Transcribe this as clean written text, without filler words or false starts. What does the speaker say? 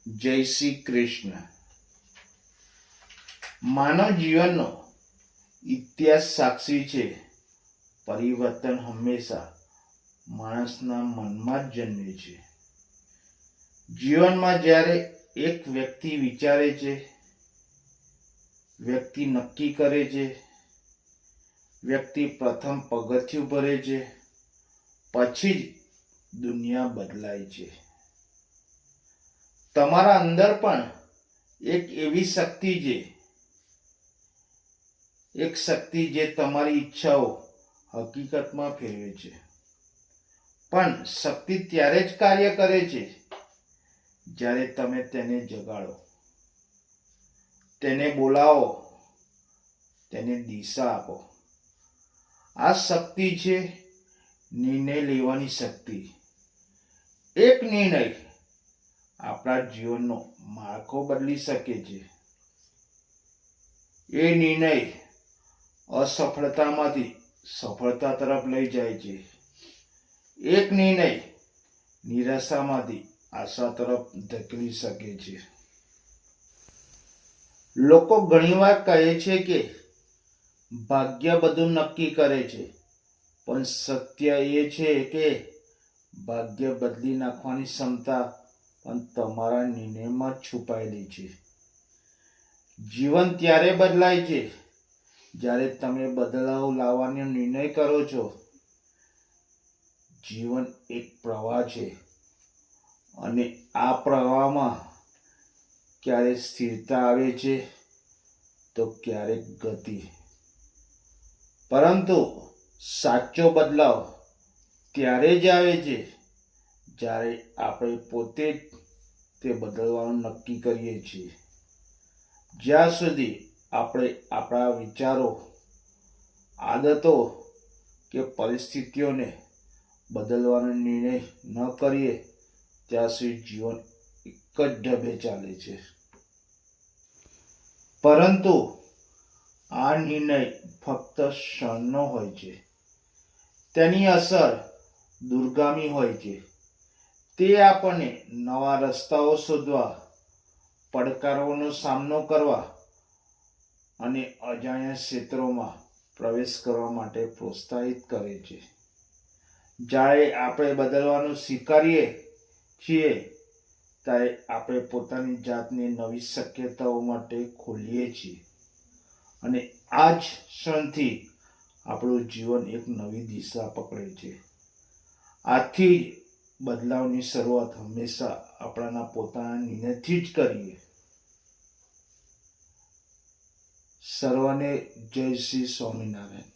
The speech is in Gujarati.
જય શ્રી કૃષ્ણ. માનવ જીવનનો ઇતિહાસ સાક્ષી છે. પરિવર્તન હંમેશા માણસના મનમાં જ જન્મે છે. જીવનમાં જ્યારે એક વ્યક્તિ વિચારે છે, વ્યક્તિ નક્કી કરે છે, વ્યક્તિ પ્રથમ પગથિયું ભરે છે, પછી જ દુનિયા બદલાય છે. તમારા અંદર પણ એક એવી શક્તિ છે, એક શક્તિ જે તમારી ઈચ્છાઓ હકીકતમાં ફેરવે છે. પણ શક્તિ ત્યારે જ કાર્ય કરે છે જ્યારે તમે તેને જગાડો, તેને બોલાવો, તેને દિશા આપો. આ શક્તિ છે નિર્ણય લેવાની શક્તિ. એક નિર્ણય આપણા જીવનનો માળખો બદલી શકે છે. એ નિર્ણય અસફળતામાંથી સફળતા તરફ લઈ જાય છે. એક નિર્ણય નિરાશામાંથી આશા તરફ ધકેલી શકે છે. લોકો ઘણીવાર કહે છે કે ભાગ્ય બધું નક્કી કરે છે, પણ સત્ય એ છે કે ભાગ્ય બદલી નાખવાની ક્ષમતા પણ તમારા નિર્ણયમાં છુપાયેલી છે. જીવન ત્યારે બદલાય છે જ્યારે તમે બદલાવ લાવવાનો નિર્ણય કરો છો. જીવન એક પ્રવાહ છે અને આ પ્રવાહમાં ક્યારેક સ્થિરતા આવે છે તો ક્યારેક ગતિ. પરંતુ સાચો બદલાવ ત્યારે જ આવે છે જ્યારે આપણે પોતે જ તે બદલવાનું નક્કી કરીએ છીએ. જ્યાં સુધી આપણે આપણા વિચારો, આદતો કે પરિસ્થિતિઓને બદલવાનો નિર્ણય ન કરીએ ત્યાં સુધી જીવન એક જ ઢબે ચાલે છે. પરંતુ આ નિર્ણય ફક્ત ક્ષણનો હોય છે. તેની અસર દૂરગામી હોય છે. તે આપણને નવા રસ્તાઓ શોધવા, પડકારોનો સામનો કરવા અને અજાણ્યા ક્ષેત્રોમાં પ્રવેશ કરવા માટે પ્રોત્સાહિત કરે છે. જ્યારે આપણે બદલવાનું સ્વીકારીએ છીએ ત્યારે આપણે પોતાની જાતને નવી શક્યતાઓ માટે ખોલીએ છીએ અને આ જ ક્ષણથી આપણું જીવન એક નવી દિશા પકડે છે. આથી જ બદલાવની શરૂઆત હંમેશા આપણા પોતાના નિર્ણયથી જ કરીએ. સર્વને જય શ્રી સ્વામિનારાયણ.